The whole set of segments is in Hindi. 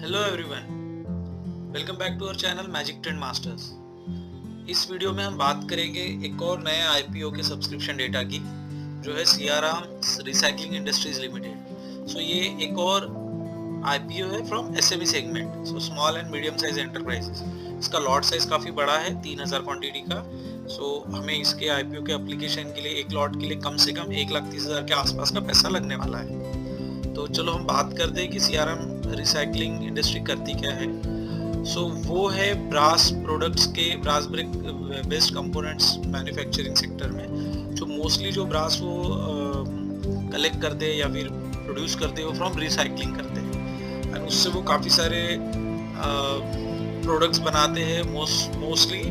Hello everyone, welcome back to our channel magic trend masters. इस वीडियो में हम बात करेंगे एक और नए आईपीओ के सब्सक्रिप्शन डेटा की, जो है सियाराम रिसाइकलिंग इंडस्ट्रीज लिमिटेड। सो ये एक और आईपीओ है from SME segment, so small and medium size enterprises. इसका लॉट साइज काफ़ी बड़ा है, 3000 क्वांटिटी का। सो हमें इसके आईपीओ के एप्लीकेशन के लिए एक लॉट के लिए कम से कम 1,30,000 के आसपास का पैसा लगने वाला है। तो चलो हम बात करते हैं कि सियाराम रिसाइकलिंग इंडस्ट्री करती क्या है। सो वो है ब्रास प्रोडक्ट्स के, brass brick based components manufacturing sector में। जो मोस्टली जो ब्रास वो कलेक्ट करते हैं या फिर प्रोड्यूस करते हैं वो फ्रॉम रिसाइकलिंग करते हैं, एंड उससे वो काफ़ी सारे प्रोडक्ट्स बनाते हैं। मोस्टली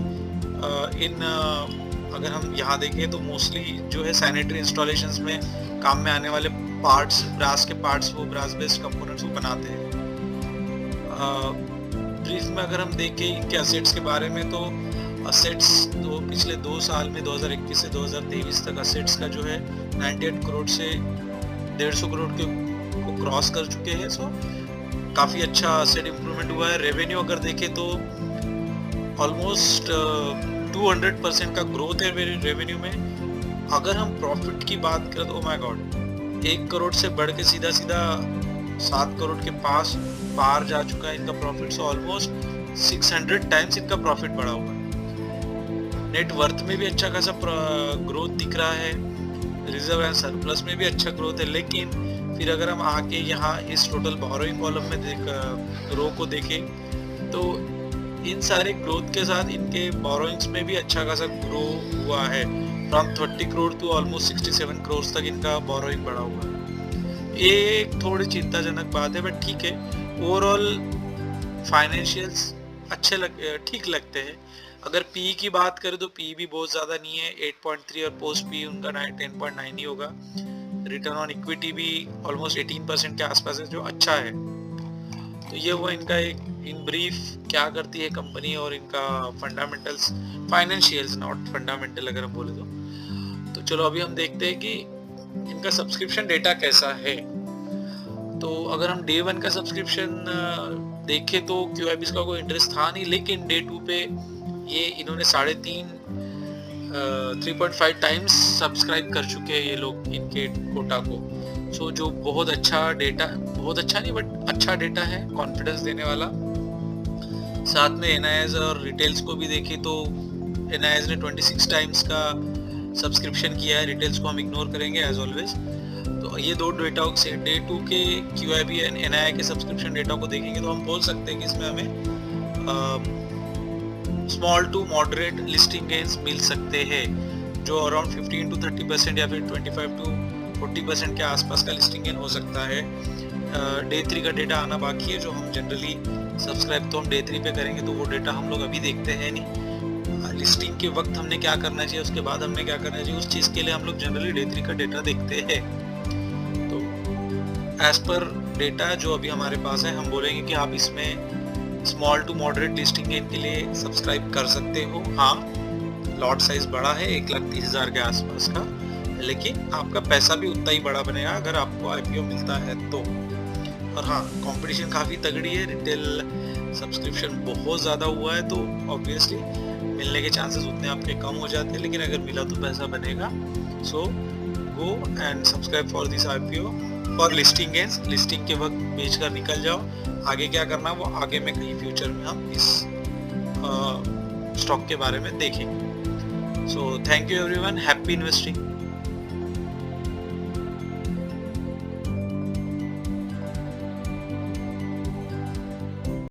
अगर हम यहाँ देखें तो मोस्टली जो है सैनिटरी इंस्टॉलेशंस में काम में आने वाले पार्ट्स, ब्रास के पार्ट्स, वो ब्रास बेस्ड कंपोनेंट्स वो बनाते हैं। ब्रीफ में अगर हम देखें इनके असेट्स के बारे में, तो असेट्स तो पिछले 2 साल में 2021 से 2023 तक असेट्स का जो है 98 करोड़ से 150 करोड़ को क्रॉस कर चुके हैं। सो काफ़ी अच्छा असेट इम्प्रूवमेंट हुआ है। रेवेन्यू अगर देखें तो ऑलमोस्ट 200% का ग्रोथ है रेवेन्यू में। अगर हम प्रॉफिट की बात करें तो माय गॉड, 1 करोड़ से बढ़ के सीधा 7 करोड़ के पास पार जा चुका है इनका प्रॉफिट। सो ऑलमोस्ट 600 टाइम्स इनका प्रॉफिट बढ़ा हुआ है। नेट वर्थ में भी अच्छा खासा ग्रोथ दिख रहा है, रिजर्व एंड सरप्लस में भी अच्छा ग्रोथ है। लेकिन फिर अगर हम आके यहाँ इस टोटल बोरोइंग कॉलम में रो को देखें तो इन सारे ग्रोथ के साथ इनके बोरोइंग्स में भी अच्छा खासा ग्रो हुआ है। From 30 crore to almost 67 crore तक इनका बोरोइंग बढ़ा हुआ है। ये एक थोड़ी चिंताजनक बात है, बट ठीक है। ओवरऑल फाइनेंशियल्स ठीक लगते हैं। अगर पी की बात करें तो पी भी बहुत ज़्यादा नहीं है, 8.3, और पोस्ट पी उनका 10.9 ही होगा। रिटर्न ऑन इक्विटी भी ऑलमोस्ट 18% के आसपास है, जो अच्छा है। तो ये हुआ इनका एक इन ब्रीफ क्या करती है कंपनी और इनका फंडामेंटल्स, फाइनेंशियल्स नॉट फंडामेंटल अगर हम बोले तो चलो अभी हम देखते हैं कि इनका सब्सक्रिप्शन डेटा कैसा है। तो अगर हम डे 1 का सब्सक्रिप्शन देखें तो QIBs का कोई इंटरेस्ट था नहीं, लेकिन डे 2 पे ये इन्होंने 3.5 टाइम्स सब्सक्राइब कर चुके हैं ये लोग इनके कोटा को। सो जो बहुत अच्छा डेटा, बहुत अच्छा नहीं बट अच्छा डेटा है, कॉन्फिडेंस देने वाला। साथ में NIS और रिटेल्स को भी देखें तो NIS ने 26 टाइम्स का सब्सक्रिप्शन किया है, रिटेल्स को हम इग्नोर करेंगे एज ऑलवेज। तो ये दो डेटा से डे 2 के QIB एंड NII के सब्सक्रिप्शन डेटा को देखेंगे तो हम बोल सकते हैं कि इसमें हमें small to moderate listing gains मिल सकते हैं, जो अराउंड 15 to 30% या फिर 25 to 40% के आसपास का लिस्टिंग गेन हो सकता है। डे 3 का डेटा आना बाकी है, जो हम जनरली सब्सक्राइब तो हम डे 3 पे करेंगे, तो वो डेटा हम लोग अभी देखते हैं नहीं। लिस्टिंग के वक्त हमने क्या करना चाहिए, उसके बाद हमने क्या करना चाहिए, उस चीज़ के लिए हम लोग जनरली डे 3 का डेटा देखते हैं। तो एज पर डेटा जो अभी हमारे पास है, हम बोलेंगे कि आप इसमें small to moderate listing gain के लिए सब्सक्राइब कर सकते हो। हाँ, लॉट साइज बड़ा है 1,30,000 के आसपास का, लेकिन आपका पैसा भी उतना ही बड़ा बनेगा अगर आपको IPO मिलता है तो। और हाँ, कंपटीशन काफ़ी तगड़ी है, रिटेल सब्सक्रिप्शन बहुत ज़्यादा हुआ है, तो ऑब्वियसली मिलने के चांसेस उतने आपके कम हो जाते हैं, लेकिन अगर मिला तो पैसा बनेगा। So go and subscribe for this IPO for listing gains. Listing के वक्त बेच कर निकल जाओ। आगे क्या करना वो आगे में कहीं फ्यूचर में हम इस स्टॉक के बारे में देखेंगे। So thank you everyone, happy investing.